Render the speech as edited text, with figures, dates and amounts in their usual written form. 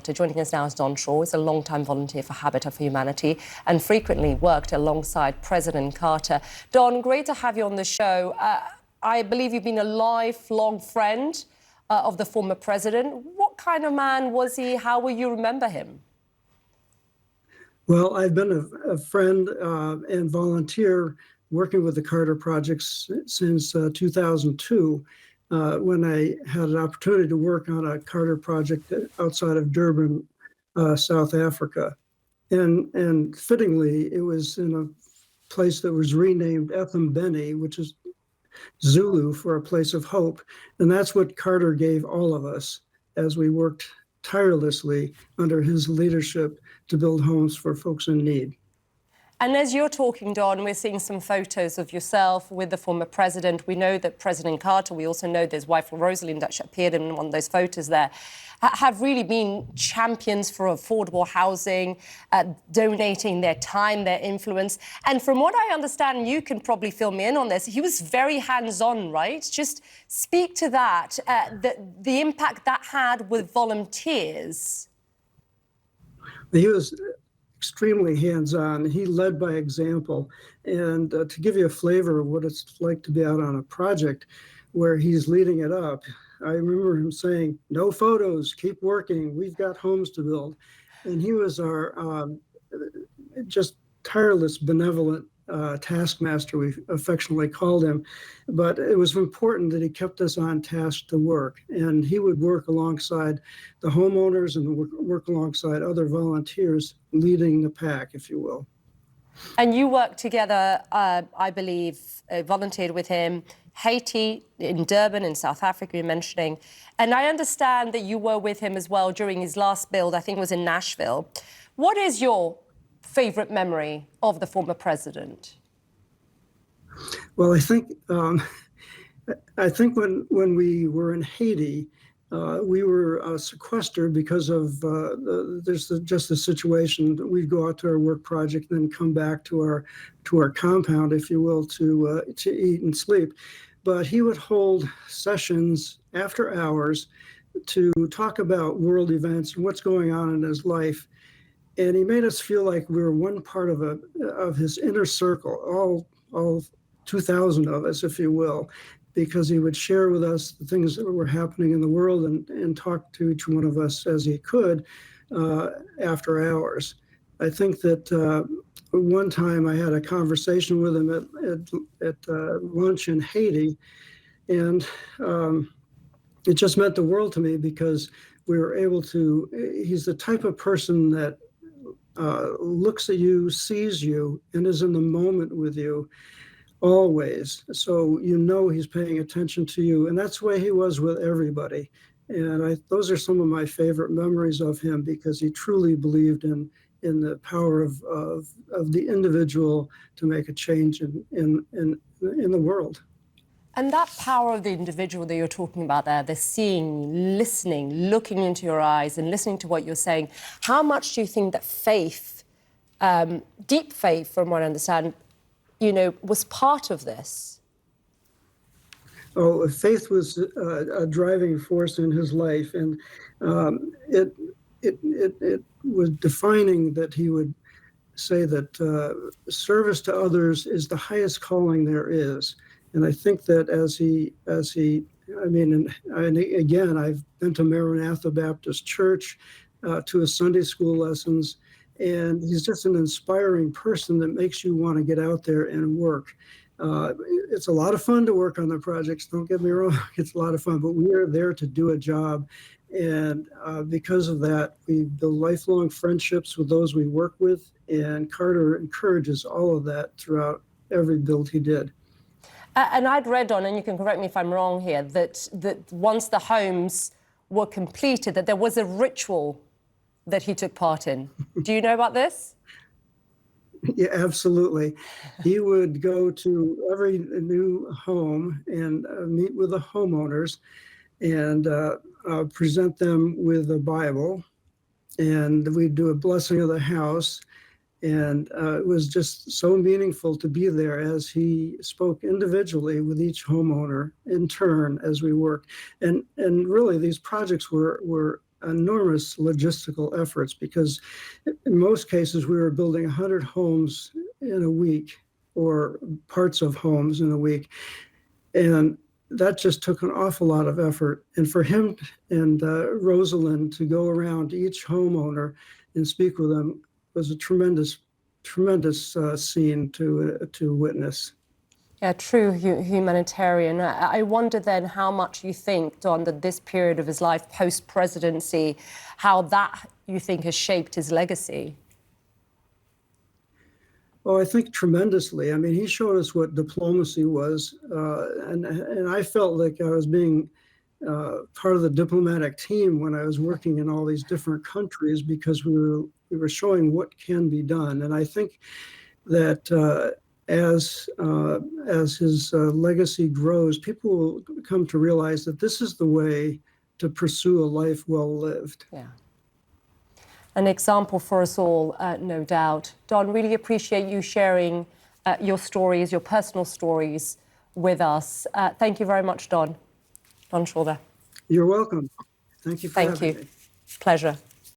Joining us now is Don Shaw. He's a long-time volunteer for Habitat for Humanity and frequently worked alongside President Carter. Don, great to have you on the show. I believe you've been a lifelong friend of the former president. What kind of man was he? How will you remember him? Well, I've been a friend and volunteer working with the Carter projects since 2002. When I had an opportunity to work on a Carter project outside of Durban, South Africa. And fittingly, it was in a place that was renamed Ethembeni, which is Zulu for a place of hope. And that's what Carter gave all of us as we worked tirelessly under his leadership to build homes for folks in need. And as you're talking, Don, we're seeing some photos of yourself with the former president. We know that President Carter, we also know his wife, Rosalind, that appeared in one of those photos there, have really been champions for affordable housing, donating their time, their influence. And from what I understand, you can probably fill me in on this, he was very hands-on, right? Just speak to that, the impact that had with volunteers. He was extremely hands-on. He led by example. And to give you a flavor of what it's like to be out on a project where he's leading it up, I remember him saying, "No photos, keep working. We've got homes to build." And he was our just tireless, benevolent taskmaster, we affectionately called him. But it was important that he kept us on task to work. And he would work alongside the homeowners and work alongside other volunteers, leading the pack, if you will. And you worked together, I believe, volunteered with him, Haiti, in Durban, in South Africa, you're mentioning. And I understand that you were with him as well during his last build, I think it was in Nashville. What is your favorite memory of the former president? Well, I think when we were in Haiti, we were sequestered because of there's just the situation that we'd go out to our work project, then come back to our compound, if you will, to eat and sleep. But he would hold sessions after hours to talk about world events and what's going on in his life. And he made us feel like we were one part of his inner circle, all 2,000 of us, if you will, because he would share with us the things that were happening in the world and talk to each one of us as he could after hours. I think that one time I had a conversation with him at lunch in Haiti, and it just meant the world to me because we were able to, he's the type of person that looks at you, sees you, and is in the moment with you always. So you know he's paying attention to you. And that's the way he was with everybody. And those are some of my favorite memories of him because he truly believed in the power of the individual to make a change in the world. And that power of the individual that you're talking about there, the seeing, listening, looking into your eyes and listening to what you're saying, how much do you think that faith, deep faith, from what I understand, was part of this? Oh, faith was a driving force in his life, and it was defining that he would say that service to others is the highest calling there is. And I think that again, I've been to Maranatha Baptist Church, to his Sunday school lessons, and he's just an inspiring person that makes you want to get out there and work. It's a lot of fun to work on the projects, don't get me wrong, it's a lot of fun, but we are there to do a job. And because of that, we build lifelong friendships with those we work with, and Carter encourages all of that throughout every build he did. And I'd read on, and you can correct me if I'm wrong here, that once the homes were completed, that there was a ritual that he took part in. Do you know about this? Yeah, absolutely. He would go to every new home and meet with the homeowners and present them with a Bible. And we'd do a blessing of the house. And it was just so meaningful to be there as he spoke individually with each homeowner in turn as we worked. And really, these projects were enormous logistical efforts, because in most cases we were building 100 homes in a week, or parts of homes in a week. And that just took an awful lot of effort. And for him and Rosalind to go around to each homeowner and speak with them was a tremendous scene to witness. Yeah, true humanitarian. I wonder then how much you think, Don, that this period of his life post-presidency, how that you think has shaped his legacy? Oh, I think tremendously. I mean, he showed us what diplomacy was, and I felt like I was being part of the diplomatic team when I was working in all these different countries, because we were showing what can be done. And I think that as his legacy grows, people will come to realize that this is the way to pursue a life well lived. Yeah. An example for us all, no doubt. Don, really appreciate you sharing your stories, your personal stories with us. Thank you very much, Don. Don Shorter. You're welcome. Thank you for having me. Pleasure.